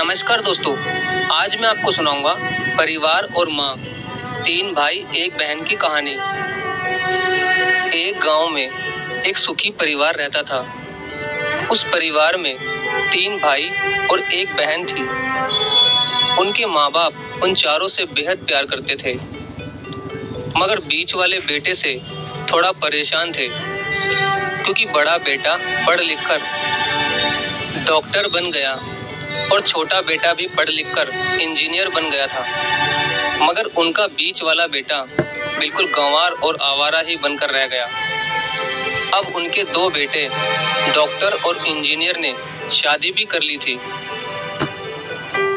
नमस्कार दोस्तों, आज मैं आपको सुनाऊंगा परिवार और माँ, तीन भाई एक बहन की कहानी। एक गांव में एक सुखी परिवार रहता था। उस परिवार में तीन भाई और एक बहन थी। उनके माँ बाप उन चारों से बेहद प्यार करते थे, मगर बीच वाले बेटे से थोड़ा परेशान थे, क्योंकि बड़ा बेटा पढ़ लिख कर डॉक्टर बन गया और छोटा बेटा भी पढ़ लिख कर इंजीनियर बन गया था। मगर उनका बीच वाला बेटा बिल्कुल गंवार और आवारा ही बनकर रह गया। अब उनके दो बेटे डॉक्टर और इंजीनियर ने शादी भी कर ली थी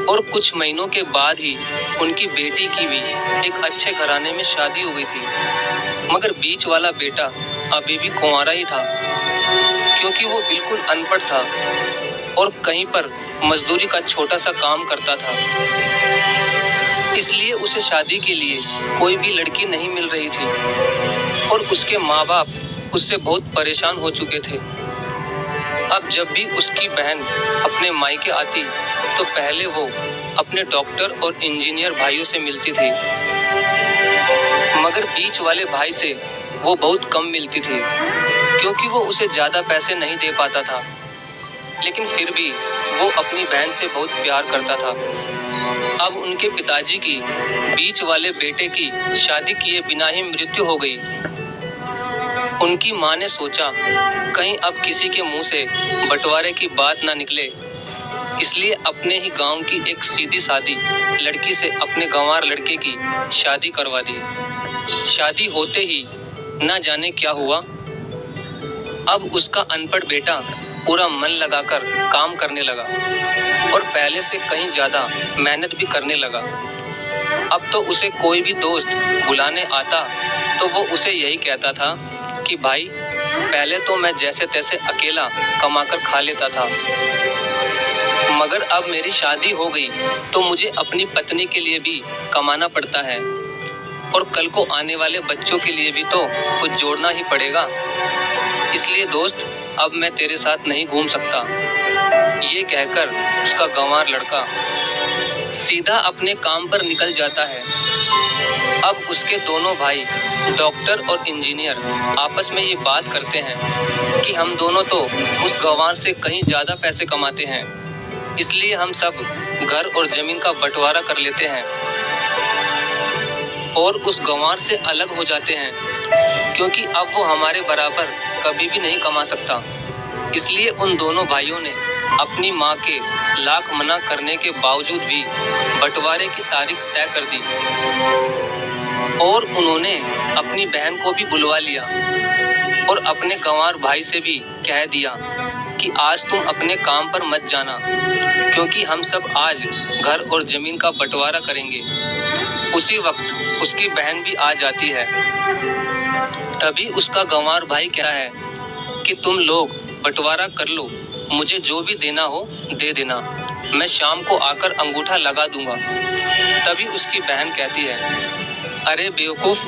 और कुछ महीनों के बाद ही उनकी बेटी की भी एक अच्छे घराने में शादी हो गई थी। मगर बीच वाला बेटा अभी भी कुंवारा ही था, क्योंकि वो बिल्कुल अनपढ़ था और कहीं पर मजदूरी का छोटा सा काम करता था। इसलिए उसे शादी के लिए कोई भी लड़की नहीं मिल रही थी और उसके माँ बाप उससे बहुत परेशान हो चुके थे। अब जब भी उसकी बहन अपने मायके आती तो पहले वो अपने डॉक्टर और इंजीनियर भाइयों से मिलती थी, मगर बीच वाले भाई से वो बहुत कम मिलती थी, क्योंकि वो उसे ज्यादा पैसे नहीं दे पाता था। लेकिन फिर भी वो अपनी बहन से बहुत प्यार करता था। अब उनके पिताजी की बीच वाले बेटे की शादी किए बिना ही मृत्यु हो गई। उनकी माँ ने सोचा कहीं अब किसी के मुंह से बंटवारे की बात ना निकले, इसलिए अपने ही गांव की एक सीधी सादी लड़की से अपने गंवार लड़के की शादी करवा दी। शादी होते ही ना जाने क्या हुआ, अब उसका अनपढ़ बेटा पूरा मन लगाकर काम करने लगा और पहले से कहीं ज्यादा मेहनत भी करने लगा। अब तो उसे कोई भी दोस्त बुलाने आता तो वो उसे यही कहता था कि भाई, पहले तो मैं जैसे तैसे अकेला कमाकर खा लेता था, मगर अब मेरी शादी हो गई तो मुझे अपनी पत्नी के लिए भी कमाना पड़ता है और कल को आने वाले बच्चों के लिए भी तो कुछ जोड़ना ही पड़ेगा। इसलिए दोस्त, अब मैं तेरे साथ नहीं घूम सकता। ये कहकर उसका गंवार लड़का सीधा अपने काम पर निकल जाता है। अब उसके दोनों भाई डॉक्टर और इंजीनियर आपस में ये बात करते हैं कि हम दोनों तो उस गंवार से कहीं ज्यादा पैसे कमाते हैं, इसलिए हम सब घर और जमीन का बंटवारा कर लेते हैं और उस गंवार से अलग हो जाते हैं, क्योंकि अब वो हमारे बराबर कभी भी नहीं कमा सकता। इसलिए उन दोनों भाइयों ने अपनी माँ के लाख मना करने के बावजूद भी बंटवारे की तारीख तय कर दी और उन्होंने अपनी बहन को भी बुलवा लिया और अपने गंवार भाई से भी कह दिया कि आज तुम अपने काम पर मत जाना, क्योंकि हम सब आज घर और जमीन का बंटवारा करेंगे। उसी वक्त उसकी बहन भी आ जाती है। तभी उसका गंवार भाई क्या है कि तुम लोग बंटवारा कर लो, मुझे जो भी देना हो दे देना, मैं शाम को आकर अंगूठा लगा दूंगा। तभी उसकी बहन कहती है, अरे बेवकूफ,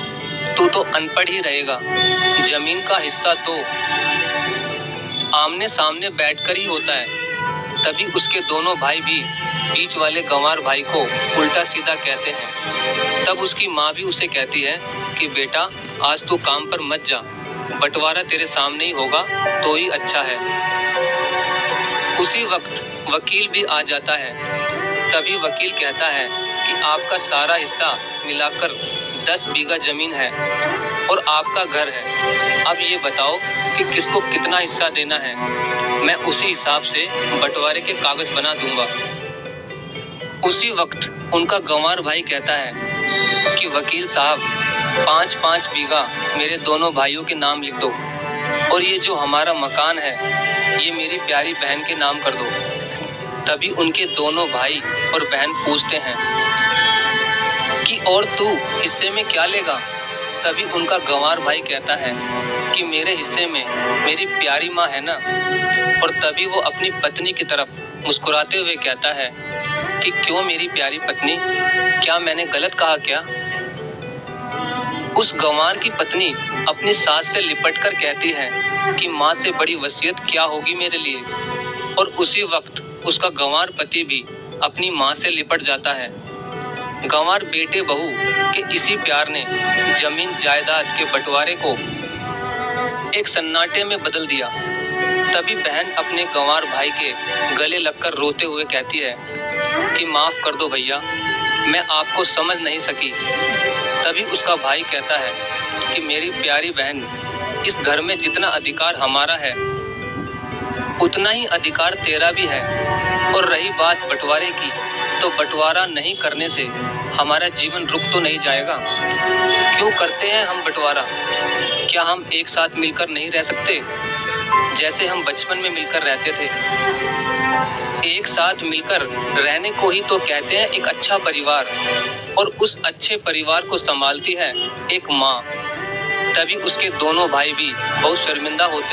तू तो अनपढ़ ही रहेगा, जमीन का हिस्सा तो आमने सामने बैठकर ही होता है। तभी उसके दोनों भाई भी बीच वाले गंवार भाई को उल्टा सीधा कहते हैं। तब उसकी माँ भी उसे कहती है कि बेटा, आज तू काम पर मत जा, बंटवारा तेरे सामने ही होगा तो ही अच्छा है। उसी वक्त वकील भी आ जाता है। तभी वकील कहता है कि आपका सारा हिस्सा मिलाकर 10 बीघा जमीन है और आपका घर है। अब ये बताओ कि किसको कितना हिस्सा देना है, मैं उसी हिसाब से बंटवारे के कागज बना दूंगा। उसी वक्त उनका गंवार भाई कहता है कि वकील साहब, 5-5 बीघा मेरे दोनों भाइयों के नाम लिख दो और ये जो हमारा मकान है ये मेरी प्यारी बहन के नाम कर दो। तभी उनके दोनों भाई और बहन पूछते हैं कि और तू हिस्से में क्या लेगा? तभी उनका गंवार भाई कहता है कि मेरे हिस्से में मेरी प्यारी माँ है ना। और तभी वो अपनी पत्नी की तरफ मुस्कुराते हुए कहता है कि क्यों मेरी प्यारी पत्नी, क्या मैंने गलत कहा क्या? उस गंवार की पत्नी अपनी सास से लिपटकर कहती है कि माँ से बड़ी वसीयत क्या होगी मेरे लिए। और उसी वक्त उसका गंवार पति भी अपनी माँ से लिपट जाता है। गंवार बेटे बहू के इसी प्यार ने जमीन जायदाद के बंटवारे को एक सन्नाटे में बदल दिया। तभी बहन अपने गंवार भाई के गले लगकर रोते हुए कहती है कि माफ कर दो भैया, मैं आपको समझ नहीं सकी। तभी उसका भाई कहता है कि मेरी प्यारी बहन, इस घर में जितना अधिकार हमारा है उतना ही अधिकार तेरा भी है। और रही बात बंटवारे की, तो बंटवारा नहीं करने से हमारा जीवन रुक तो नहीं जाएगा। क्यों करते हैं हम बंटवारा? क्या हम एक साथ मिलकर नहीं रह सकते, जैसे हम बचपन में मिलकर रहते थे? एक साथ मिलकर रहने को ही तो कहते हैं एक अच्छा परिवार, और उस अच्छे परिवार को संभालती है एक माँ। तभी उसके दोनों भाई भी बहुत शर्मिंदा होते